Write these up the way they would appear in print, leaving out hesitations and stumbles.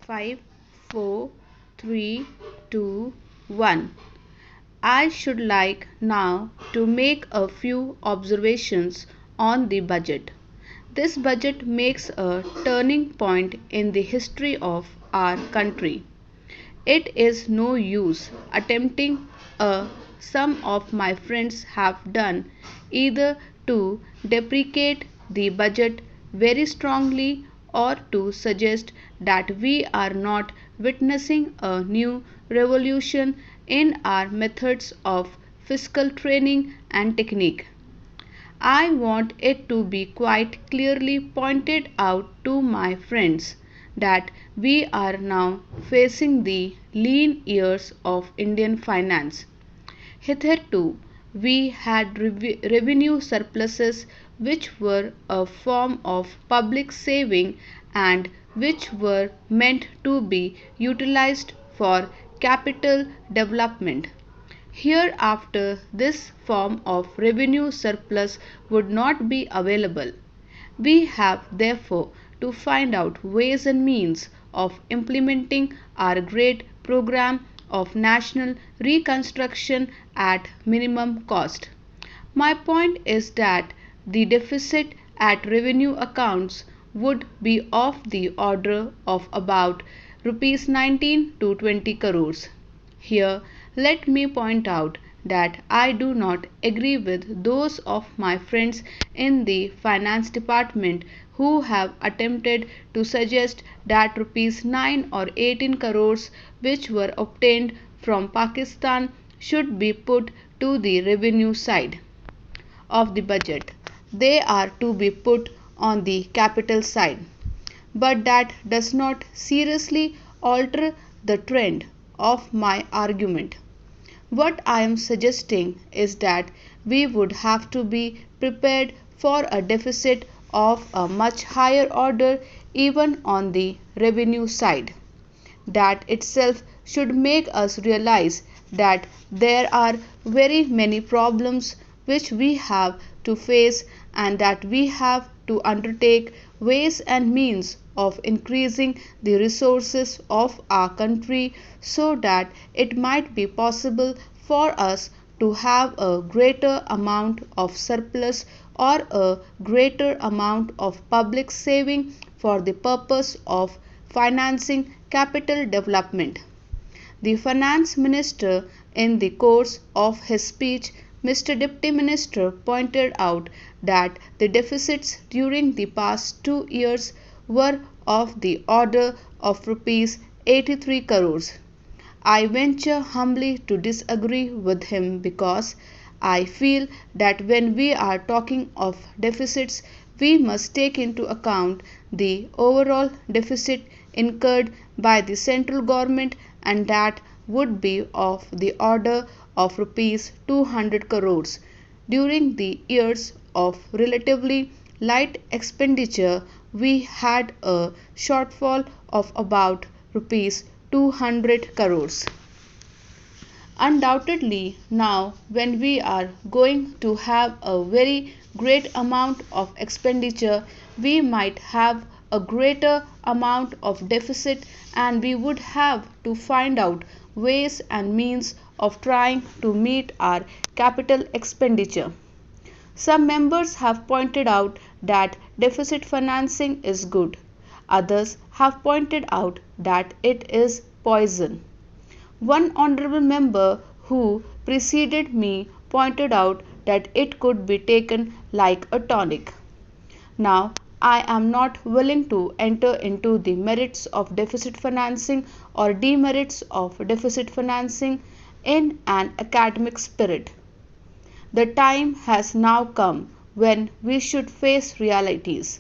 5, 4, 3, 2, 1. I should like now to make a few observations on the budget. This budget makes a turning point in the history of our country. It is no use attempting some of my friends have done either to deprecate the budget very strongly or to suggest that we are not witnessing a new revolution in our methods of fiscal training and technique. I want it to be quite clearly pointed out to my friends that we are now facing the lean years of Indian finance. Hitherto, we had revenue surpluses which were a form of public saving and which were meant to be utilized for capital development. Hereafter, this form of revenue surplus would not be available. We have therefore to find out ways and means of implementing our great program of national reconstruction at minimum cost. My point is that the deficit at revenue accounts would be of the order of about rupees 19 to 20 crores. Here, let me point out that I do not agree with those of my friends in the finance department who have attempted to suggest that rupees 9 or 18 crores which were obtained from Pakistan should be put to the revenue side of the budget. They are to be put on the capital side. But that does not seriously alter the trend of my argument. What I am suggesting is that we would have to be prepared for a deficit of a much higher order even on the revenue side. That itself should make us realize that there are very many problems which we have to face and that we have to undertake ways and means of increasing the resources of our country so that it might be possible for us to have a greater amount of surplus or a greater amount of public saving for the purpose of financing capital development. The finance minister, in the course of his speech, Mr. Deputy Minister pointed out that the deficits during the past 2 years were of the order of rupees 83 crores. I venture humbly to disagree with him because I feel that when we are talking of deficits, we must take into account the overall deficit incurred by the central government and that would be of the order of rupees 200 crores. During the years of relatively light expenditure, we had a shortfall of about rupees 200 crores. Undoubtedly, now when we are going to have a very great amount of expenditure, we might have a greater amount of deficit and we would have to find out ways and means of trying to meet our capital expenditure. Some members have pointed out that deficit financing is good. Others have pointed out that it is poison. One honorable member who preceded me pointed out that it could be taken like a tonic. Now, I am not willing to enter into the merits of deficit financing or demerits of deficit financing in an academic spirit. The time has now come when we should face realities.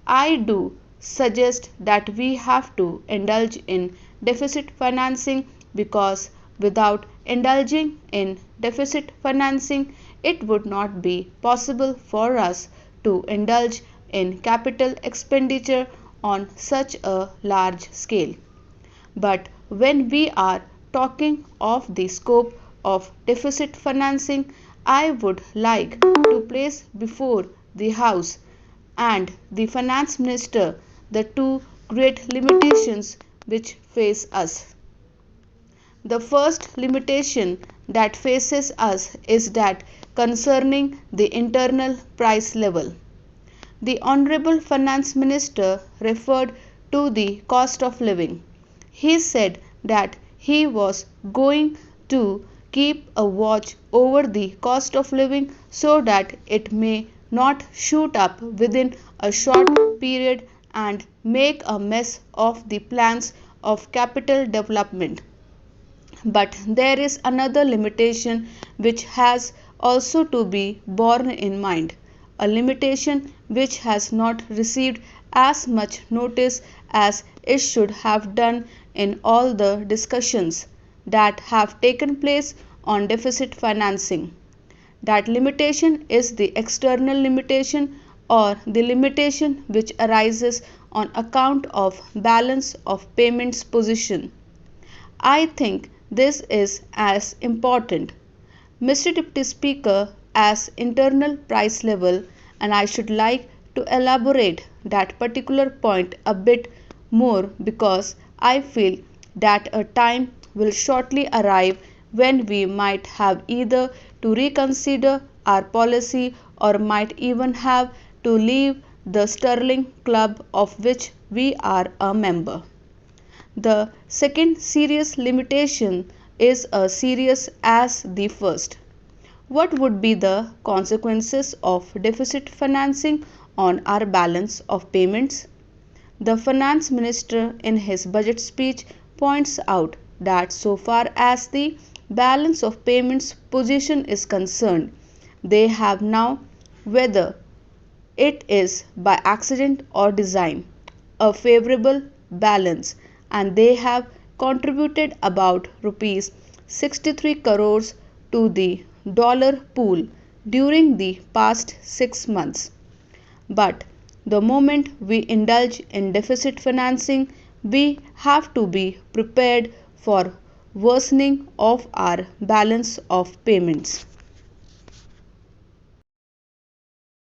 I do suggest that we have to indulge in deficit financing because without indulging in deficit financing, it would not be possible for us to indulge in capital expenditure on such a large scale. But when we are talking of the scope of deficit financing, I would like to place before the House and the Finance Minister the two great limitations which face us. The first limitation that faces us is that concerning the internal price level. The Honorable Finance Minister referred to the cost of living. He said that he was going to keep a watch over the cost of living so that it may not shoot up within a short period and make a mess of the plans of capital development. But there is another limitation which has also to be borne in mind, a limitation which has not received as much notice as it should have done in all the discussions that have taken place on deficit financing. That limitation is the external limitation or the limitation which arises on account of balance of payments position. I think this is as important, Mr. Deputy Speaker, as internal price level, and I should like to elaborate that particular point a bit more because I feel that a time will shortly arrive when we might have either to reconsider our policy or might even have to leave the sterling club of which we are a member. The second serious limitation is as serious as the first. What would be the consequences of deficit financing on our balance of payments? The Finance Minister in his budget speech points out that so far as the balance of payments position is concerned, they have now, whether it is by accident or design, a favorable balance, and they have contributed about rupees 63 crores to the dollar pool during the past 6 months. But the moment we indulge in deficit financing, we have to be prepared for worsening of our balance of payments.